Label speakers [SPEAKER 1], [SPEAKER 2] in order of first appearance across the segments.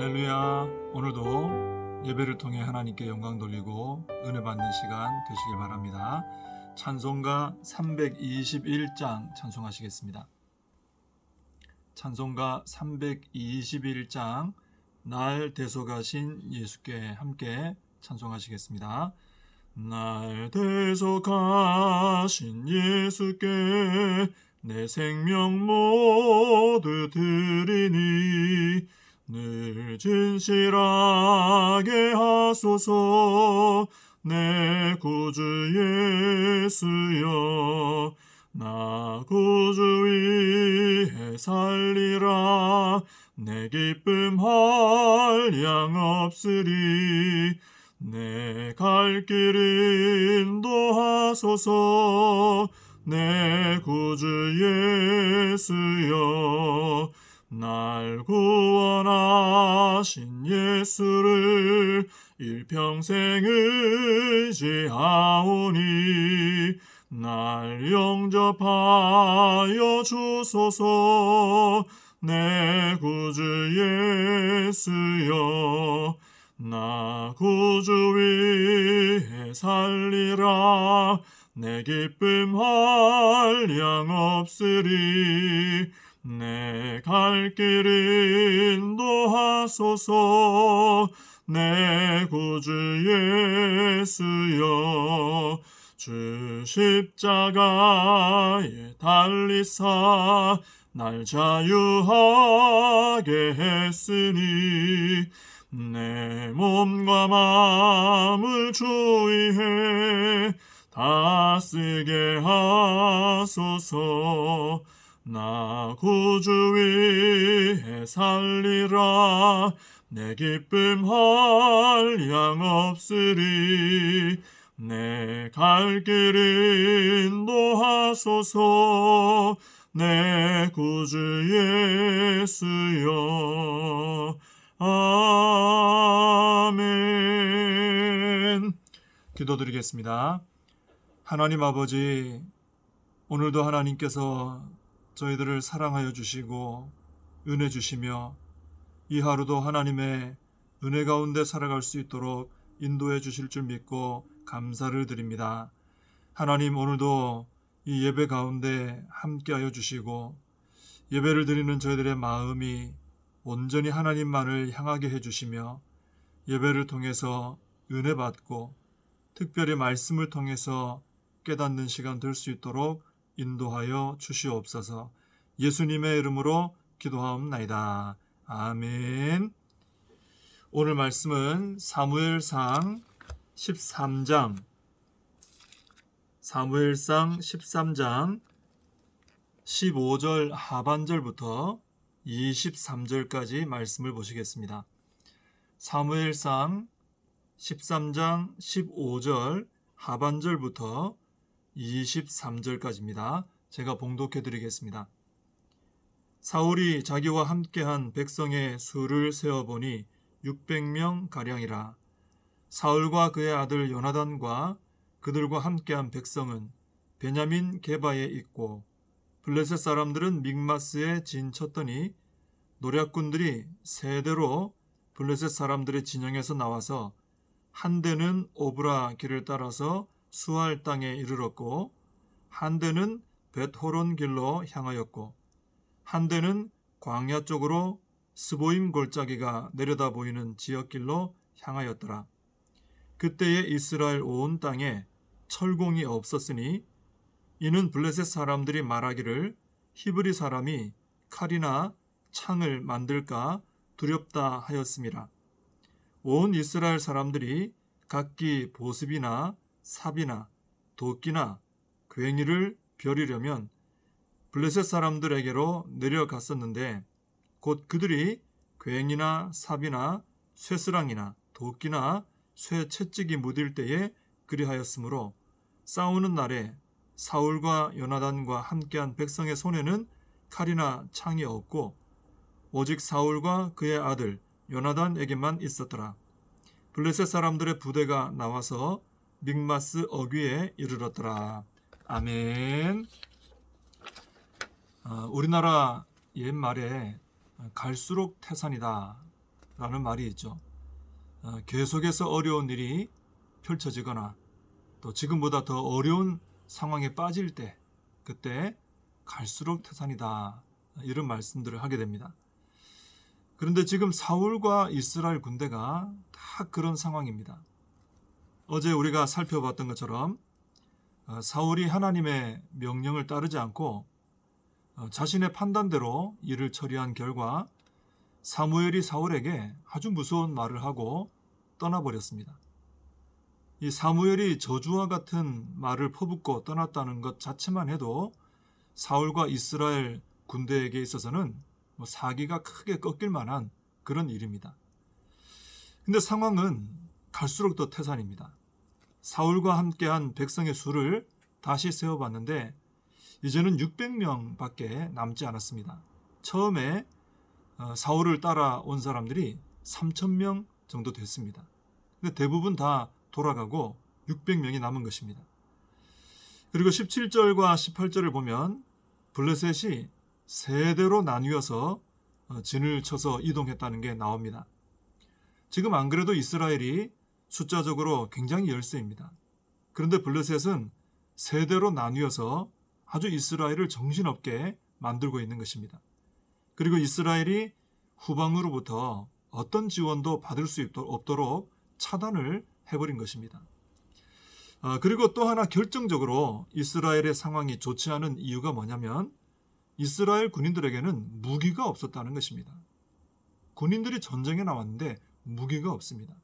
[SPEAKER 1] 할렐루야. 오늘도 예배를 통해 하나님께 영광 돌리고 은혜 받는 시간 되시길 바랍니다. 찬송가 321장 찬송하시겠습니다. 찬송가 321장 날 대속하신 예수께 함께 찬송하시겠습니다. 날 대속하신 예수께 내 생명 모두 드리니 늘 진실하게 하소서. 내 구주 예수여, 나 구주 위에 살리라. 내 기쁨 한량 없으리. 내 갈 길 인도하소서. 내 구주 예수여, 날 구원하신 예수를 일평생 의지하오니 날 영접하여 주소서. 내 구주 예수여, 나 구주 위에 살리라. 내 기쁨 한량 없으리. 내 갈 길 인도하소서. 내 구주 예수여, 주 십자가에 달리사 날 자유하게 했으니 내 몸과 마음을 주의해 다쓰게 하소서. 나 구주 위에 살리라. 내 기쁨 한량 없으리. 내 갈 길 인도하소서. 내 구주 예수여, 아멘. 기도드리겠습니다. 하나님 아버지, 오늘도 하나님께서 저희들을 사랑하여 주시고 은혜 주시며 이 하루도 하나님의 은혜 가운데 살아갈 수 있도록 인도해 주실 줄 믿고 감사를 드립니다. 하나님, 오늘도 이 예배 가운데 함께하여 주시고 예배를 드리는 저희들의 마음이 온전히 하나님만을 향하게 해주시며 예배를 통해서 은혜 받고 특별히 말씀을 통해서 깨닫는 시간 될 수 있도록 인도하여 주시옵소서. 예수님의 이름으로 기도하옵나이다. 아멘. 오늘 말씀은 사무엘상 13장 15절 하반절부터 23절까지 말씀을 보시겠습니다. 사무엘상 13장 15절 하반절부터 23절까지입니다. 제가 봉독해 드리겠습니다. 사울이 자기와 함께한 백성의 수를 세어보니 600명 가량이라. 사울과 그의 아들 요나단과 그들과 함께한 백성은 베냐민 게바에 있고 블레셋 사람들은 믹마스에 진쳤더니 노략군들이 세대로 블레셋 사람들의 진영에서 나와서 한 대는 오브라 길을 따라서 수알 땅에 이르렀고 한 대는 벳호론 길로 향하였고 한 대는 광야 쪽으로 스보임 골짜기가 내려다 보이는 지역길로 향하였더라. 그때에 이스라엘 온 땅에 철공이 없었으니 이는 블레셋 사람들이 말하기를 히브리 사람이 칼이나 창을 만들까 두렵다 하였음이라. 온 이스라엘 사람들이 각기 보습이나 삽이나 도끼나 괭이를 벼리려면 블레셋 사람들에게로 내려갔었는데 곧 그들이 괭이나 삽이나 쇠스랑이나 도끼나 쇠 채찍이 묻을 때에 그리하였으므로 싸우는 날에 사울과 요나단과 함께한 백성의 손에는 칼이나 창이 없고 오직 사울과 그의 아들 요나단에게만 있었더라. 블레셋 사람들의 부대가 나와서 믹마스 어귀에 이르렀더라. 아멘. 우리나라 옛말에 갈수록 태산이다 라는 말이 있죠. 계속해서 어려운 일이 펼쳐지거나 또 지금보다 더 어려운 상황에 빠질 때, 그때 갈수록 태산이다, 이런 말씀들을 하게 됩니다. 그런데 지금 사울과 이스라엘 군대가 다 그런 상황입니다. 어제 우리가 살펴봤던 것처럼 사울이 하나님의 명령을 따르지 않고 자신의 판단대로 일을 처리한 결과 사무엘이 사울에게 아주 무서운 말을 하고 떠나버렸습니다. 이 사무엘이 저주와 같은 말을 퍼붓고 떠났다는 것 자체만 해도 사울과 이스라엘 군대에게 있어서는 사기가 크게 꺾일 만한 그런 일입니다. 근데 상황은 갈수록 더 태산입니다. 사울과 함께한 백성의 수를 다시 세어봤는데 이제는 600명밖에 남지 않았습니다. 처음에 사울을 따라온 사람들이 3,000명 정도 됐습니다. 근데 대부분 다 돌아가고 600명이 남은 것입니다. 그리고 17절과 18절을 보면 블레셋이 세대로 나뉘어서 진을 쳐서 이동했다는 게 나옵니다. 지금 안 그래도 이스라엘이 숫자적으로 굉장히 열세입니다. 그런데 블레셋은 세대로 나뉘어서 아주 이스라엘을 정신없게 만들고 있는 것입니다. 그리고 이스라엘이 후방으로부터 어떤 지원도 받을 수 없도록 차단을 해버린 것입니다. 그리고 또 하나 결정적으로 이스라엘의 상황이 좋지 않은 이유가 뭐냐면 이스라엘 군인들에게는 무기가 없었다는 것입니다. 군인들이 전쟁에 나왔는데 무기가 없습니다.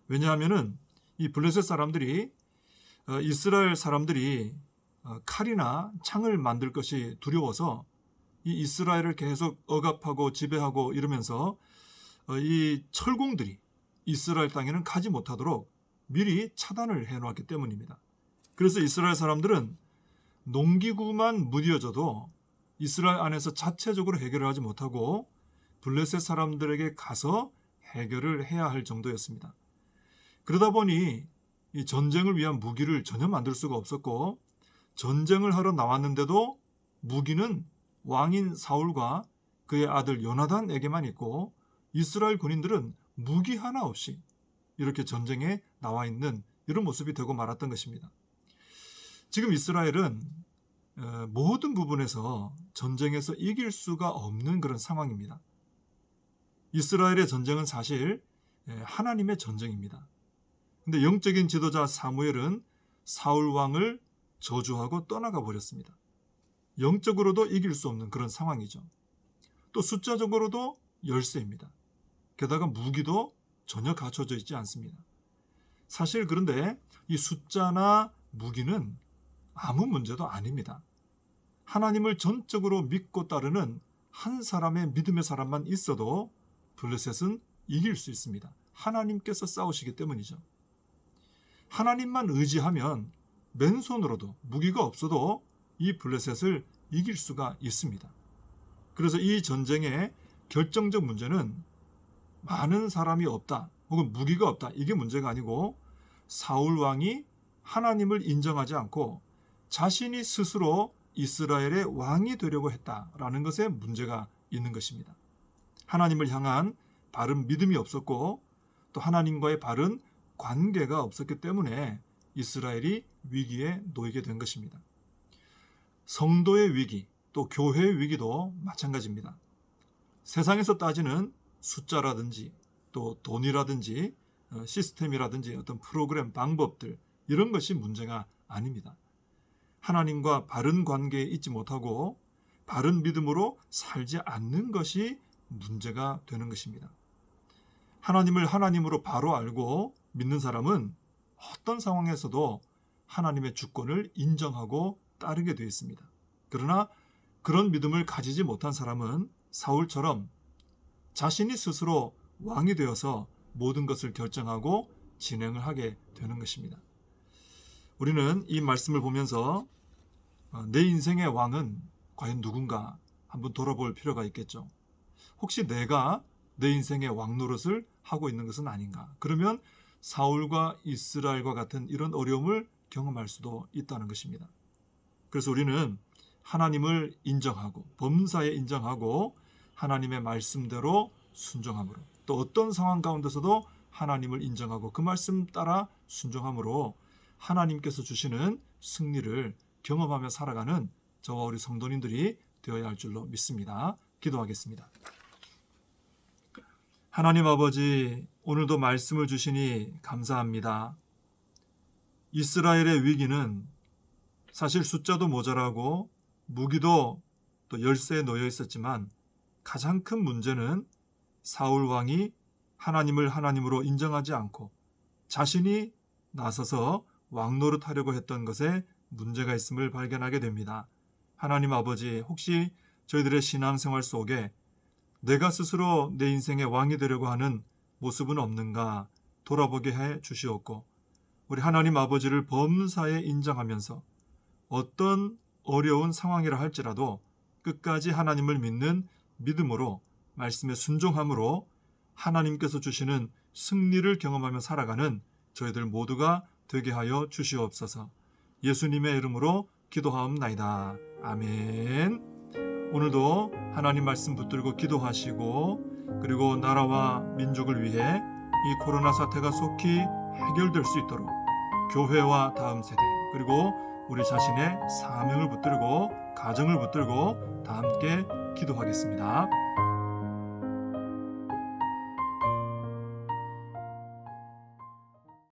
[SPEAKER 1] 왜냐하면 이 블레셋 사람들이 이스라엘 사람들이 칼이나 창을 만들 것이 두려워서 이 이스라엘을 계속 억압하고 지배하고 이러면서 이 철공들이 이스라엘 땅에는 가지 못하도록 미리 차단을 해놓았기 때문입니다. 그래서 이스라엘 사람들은 농기구만 무뎌져도 이스라엘 안에서 자체적으로 해결을 하지 못하고 블레셋 사람들에게 가서 해결을 해야 할 정도였습니다. 그러다 보니 이 전쟁을 위한 무기를 전혀 만들 수가 없었고 전쟁을 하러 나왔는데도 무기는 왕인 사울과 그의 아들 요나단에게만 있고 이스라엘 군인들은 무기 하나 없이 이렇게 전쟁에 나와 있는 이런 모습이 되고 말았던 것입니다. 지금 이스라엘은 모든 부분에서 전쟁에서 이길 수가 없는 그런 상황입니다. 이스라엘의 전쟁은 사실 하나님의 전쟁입니다. 근데 영적인 지도자 사무엘은 사울 왕을 저주하고 떠나가 버렸습니다. 영적으로도 이길 수 없는 그런 상황이죠. 또 숫자적으로도 열세입니다. 게다가 무기도 전혀 갖춰져 있지 않습니다. 사실 그런데 이 숫자나 무기는 아무 문제도 아닙니다. 하나님을 전적으로 믿고 따르는 한 사람의 믿음의 사람만 있어도 블레셋은 이길 수 있습니다. 하나님께서 싸우시기 때문이죠. 하나님만 의지하면 맨손으로도 무기가 없어도 이 블레셋을 이길 수가 있습니다. 그래서 이 전쟁의 결정적 문제는 많은 사람이 없다 혹은 무기가 없다 이게 문제가 아니고 사울 왕이 하나님을 인정하지 않고 자신이 스스로 이스라엘의 왕이 되려고 했다라는 것에 문제가 있는 것입니다. 하나님을 향한 바른 믿음이 없었고 또 하나님과의 바른 관계가 없었기 때문에 이스라엘이 위기에 놓이게 된 것입니다. 성도의 위기, 또 교회의 위기도 마찬가지입니다. 세상에서 따지는 숫자라든지 또 돈이라든지 시스템이라든지 어떤 프로그램, 방법들 이런 것이 문제가 아닙니다. 하나님과 바른 관계에 있지 못하고 바른 믿음으로 살지 않는 것이 문제가 되는 것입니다. 하나님을 하나님으로 바로 알고 믿는 사람은 어떤 상황에서도 하나님의 주권을 인정하고 따르게 되어 있습니다. 그러나 그런 믿음을 가지지 못한 사람은 사울처럼 자신이 스스로 왕이 되어서 모든 것을 결정하고 진행을 하게 되는 것입니다. 우리는 이 말씀을 보면서 내 인생의 왕은 과연 누군가 한번 돌아볼 필요가 있겠죠. 혹시 내가 내 인생의 왕 노릇을 하고 있는 것은 아닌가? 그러면 사울과 이스라엘과 같은 이런 어려움을 경험할 수도 있다는 것입니다. 그래서 우리는 하나님을 인정하고 범사에 인정하고 하나님의 말씀대로 순종함으로 또 또 어떤 상황 가운데서도 하나님을 인정하고 그 말씀 따라 순종함으로 하나님께서 주시는 승리를 경험하며 살아가는 저와 우리 성도님들이 되어야 할 줄로 믿습니다. 기도하겠습니다. 하나님 아버지, 오늘도 말씀을 주시니 감사합니다. 이스라엘의 위기는 사실 숫자도 모자라고 무기도 또 열세에 놓여 있었지만 가장 큰 문제는 사울 왕이 하나님을 하나님으로 인정하지 않고 자신이 나서서 왕 노릇하려고 했던 것에 문제가 있음을 발견하게 됩니다. 하나님 아버지, 혹시 저희들의 신앙생활 속에 내가 스스로 내 인생의 왕이 되려고 하는 모습은 없는가 돌아보게 해 주시옵고, 우리 하나님 아버지를 범사에 인정하면서 어떤 어려운 상황이라 할지라도 끝까지 하나님을 믿는 믿음으로, 말씀에 순종함으로 하나님께서 주시는 승리를 경험하며 살아가는 저희들 모두가 되게 하여 주시옵소서. 예수님의 이름으로 기도하옵나이다. 아멘. 오늘도 하나님 말씀 붙들고 기도하시고, 그리고 나라와 민족을 위해 이 코로나 사태가 속히 해결될 수 있도록 교회와 다음 세대, 그리고 우리 자신의 사명을 붙들고 가정을 붙들고 다 함께 기도하겠습니다.